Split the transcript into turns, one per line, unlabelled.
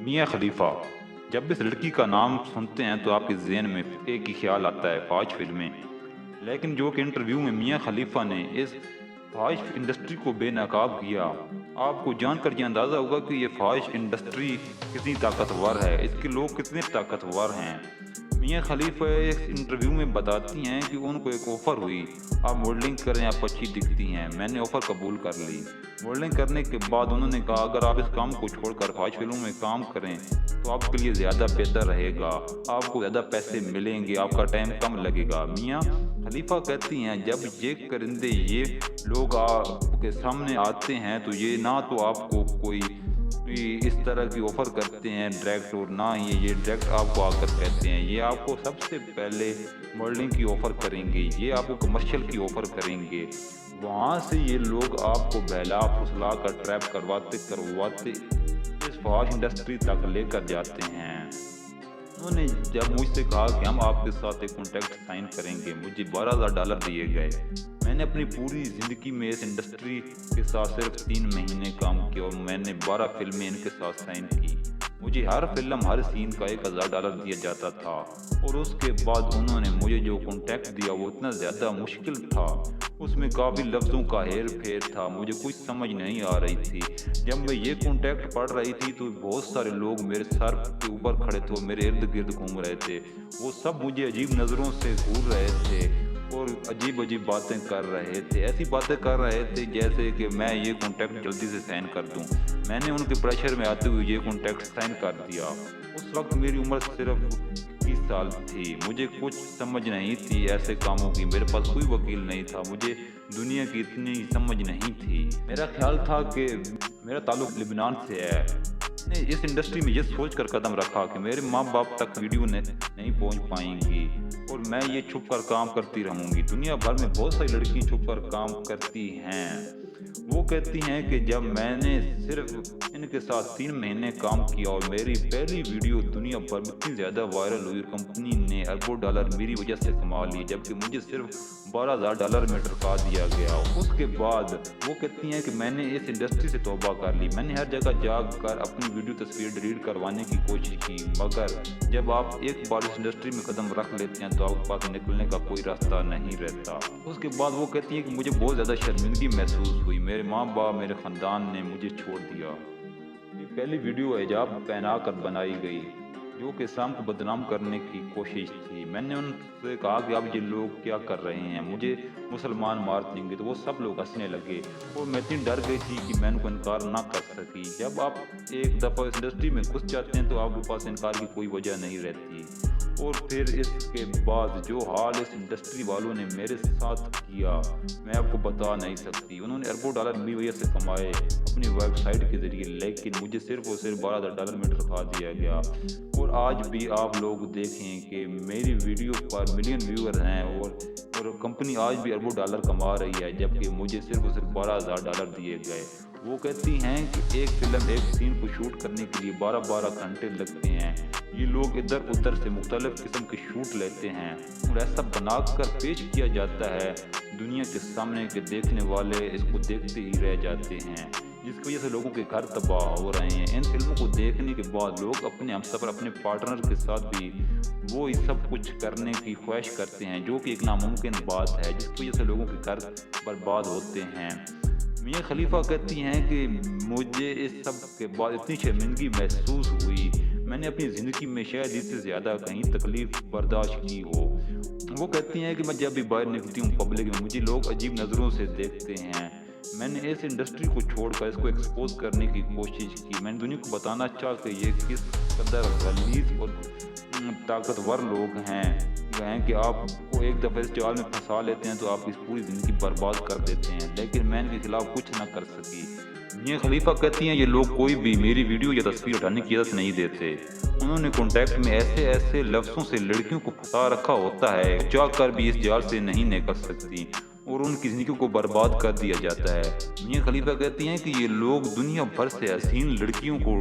میاں خلیفہ۔ جب اس لڑکی کا نام سنتے ہیں تو آپ کے ذہن میں ایک ہی خیال آتا ہے، فحش فلمیں۔ لیکن جو کہ انٹرویو میں میاں خلیفہ نے اس فحش انڈسٹری کو بے نقاب کیا، آپ کو جان کر یہ اندازہ ہوگا کہ یہ فحش انڈسٹری کتنی طاقتور ہے، اس کے لوگ کتنے طاقتور ہیں۔ میاں خلیفہ اس انٹرویو میں بتاتی ہیں کہ ان کو ایک آفر ہوئی، آپ ماڈلنگ کریں، آپ اچھی دکھتی ہیں، میں نے آفر قبول کر لی۔ ماڈلنگ کرنے کے بعد انہوں نے کہا اگر آپ اس کام کو چھوڑ کر فحش فلموں میں کام کریں تو آپ کے لیے زیادہ بہتر رہے گا، آپ کو زیادہ پیسے ملیں گے، آپ کا ٹائم کم لگے گا۔ میاں خلیفہ کہتی ہیں جب یہ کرندے یہ لوگ آپ کے سامنے آتے ہیں تو یہ نہ تو آپ کو کوئی اس طرح کی آفر کرتے ہیں ڈائریکٹ، اور نہ ہی یہ ڈائریکٹ آپ کو آ کر کہتے ہیں، یہ آپ کو سب سے پہلے ماڈلنگ کی آفر کریں گے، یہ آپ کو کمرشل کی آفر کریں گے، وہاں سے یہ لوگ آپ کو بہلا پھسلا کر ٹریپ کرواتے اس فحش انڈسٹری تک لے کر جاتے ہیں۔ انہوں نے جب مجھ سے کہا کہ ہم آپ کے ساتھ ایک کانٹریکٹ سائن کریں گے، مجھے $12,000 دیے گئے۔ میں نے اپنی پوری زندگی میں اس انڈسٹری کے ساتھ صرف 3 مہینے کام کیا اور میں نے 12 فلمیں ان کے ساتھ سائن کی۔ مجھے ہر فلم ہر سین کا $1,000 دیا جاتا تھا، اور اس کے بعد انہوں نے مجھے جو کانٹریکٹ دیا وہ اتنا زیادہ مشکل تھا، اس میں کافی لفظوں کا ہیر پھیر تھا، مجھے کچھ سمجھ نہیں آ رہی تھی۔ جب میں یہ کانٹریکٹ پڑھ رہی تھی تو بہت سارے لوگ میرے سر کے اوپر کھڑے تھے، میرے ارد گرد گھوم رہے تھے، وہ سب مجھے عجیب نظروں سے گھور رہے تھے اور عجیب عجیب باتیں کر رہے تھے، ایسی باتیں کر رہے تھے جیسے کہ میں یہ کانٹریکٹ جلدی سے سائن کر دوں۔ میں نے ان کے پریشر میں آتے ہوئے یہ کانٹریکٹ سائن کر دیا۔ اس وقت میری عمر صرف 21 سال تھی، مجھے کچھ سمجھ نہیں تھی ایسے کاموں کی، میرے پاس کوئی وکیل نہیں تھا، مجھے دنیا کی اتنی سمجھ نہیں تھی۔ میرا خیال تھا کہ میرا تعلق لبنان سے ہے۔ میں نے اس انڈسٹری میں یہ سوچ کر قدم رکھا کہ میرے ماں باپ تک ویڈیو نہیں پہنچ پائیں گی اور میں یہ چھپ کر کام کرتی رہوں گی۔ دنیا بھر میں بہت ساری لڑکیاں چھپ کر کام کرتی ہیں۔ وہ کہتی ہیں کہ جب میں نے صرف ان کے ساتھ 3 مہینے کام کیا اور میری پہلی ویڈیو دنیا بھر میں اتنی زیادہ وائرل ہوئی، کمپنی نے اربوں ڈالر میری وجہ سے کما لی، جبکہ مجھے صرف $12,000 میں ٹرکا دیا گیا۔ اس کے بعد وہ کہتی ہیں کہ میں نے اس انڈسٹری سے توبہ کر لی، میں نے ہر جگہ جا کر اپنی ویڈیو تصویر ڈیلیٹ کروانے کی کوشش کی، مگر جب آپ ایک بار اس انڈسٹری میں قدم رکھ لیتے ہیں تو آپ کے پاس نکلنے کا کوئی راستہ نہیں رہتا۔ اس کے بعد وہ کہتی ہیں کہ مجھے بہت زیادہ شرمندگی محسوس ہوئی، میرے ماں باپ میرے خاندان نے مجھے چھوڑ دیا۔ میری پہلی ویڈیو حجاب پہنا کر بنائی گئی جو کہ اسلام کو بدنام کرنے کی کوشش تھی۔ میں نے ان سے کہا کہ اب یہ لوگ کیا کر رہے ہیں، مجھے مسلمان مار دیں گے، تو وہ سب لوگ ہنسنے لگے اور میں اتنی ڈر گئی تھی کہ میں ان کو انکار نہ کر سکی۔ جب آپ ایک دفعہ اس انڈسٹری میں گھس جاتے ہیں تو آپ کے پاس انکار کی کوئی وجہ نہیں رہتی۔ اور پھر اس کے بعد جو حال اس انڈسٹری والوں نے میرے ساتھ کیا میں آپ کو بتا نہیں سکتی۔ انہوں نے اربوں ڈالر میری وجہ سے کمائے اپنی ویب سائٹ کے ذریعے، لیکن مجھے صرف اور صرف $12,000 میں ٹرکا دیا گیا۔ اور آج بھی آپ لوگ دیکھیں کہ میری ویڈیو پر ملین ویور ہیں اور کمپنی آج بھی اربوں ڈالر کما رہی ہے، جبکہ مجھے صرف اور صرف $12,000 دیے گئے۔ وہ کہتی ہیں کہ ایک فلم ایک سین کو شوٹ کرنے کے لیے 12 گھنٹے لگتے ہیں۔ یہ لوگ ادھر ادھر سے مختلف قسم کے شوٹ لیتے ہیں اور ایسا بنا کر پیش کیا جاتا ہے دنیا کے سامنے کہ دیکھنے والے اس کو دیکھتے ہی رہ جاتے ہیں، جس کی وجہ سے لوگوں کے گھر تباہ ہو رہے ہیں۔ ان فلموں کو دیکھنے کے بعد لوگ اپنے ہمسفر اپنے پارٹنر کے ساتھ بھی وہ سب کچھ کرنے کی خواہش کرتے ہیں، جو کہ ایک ناممکن بات ہے، جس کی وجہ سے لوگوں کے گھر برباد ہوتے ہیں۔ میاں خلیفہ کہتی ہیں کہ مجھے اس سب کے بعد اتنی شرمندگی محسوس ہوئی، میں نے اپنی زندگی میں شاید اس سے زیادہ کہیں تکلیف برداشت کی ہو۔ وہ کہتی ہیں کہ میں جب بھی باہر نکلتی ہوں پبلک میں مجھے لوگ عجیب نظروں سے دیکھتے ہیں۔ میں نے اس انڈسٹری کو چھوڑ کر اس کو ایکسپوز کرنے کی کوشش کی، میں نے دنیا کو بتانا چاہا کہ یہ کس قدر غلیظ اور طاقتور لوگ ہیں کہ آپ کو ایک دفعہ اس جال میں پھنسا لیتے ہیں تو آپ کی پوری زندگی برباد کر دیتے ہیں، لیکن میں ان کے خلاف کچھ نہ کر سکی۔ میاں خلیفہ کہتی ہیں یہ لوگ کوئی بھی میری ویڈیو یا تصویر ہٹانے کی اجازت نہیں دیتے، انہوں نے کانٹیکٹ میں ایسے لفظوں سے لڑکیوں کو پھنسا رکھا ہوتا ہے چاہ کر بھی اس جال سے نہیں نکل سکتی اور ان کی زندگی کو برباد کر دیا جاتا ہے۔ میاں خلیفہ کہتی ہیں کہ یہ لوگ دنیا بھر سے حسین لڑکیوں کو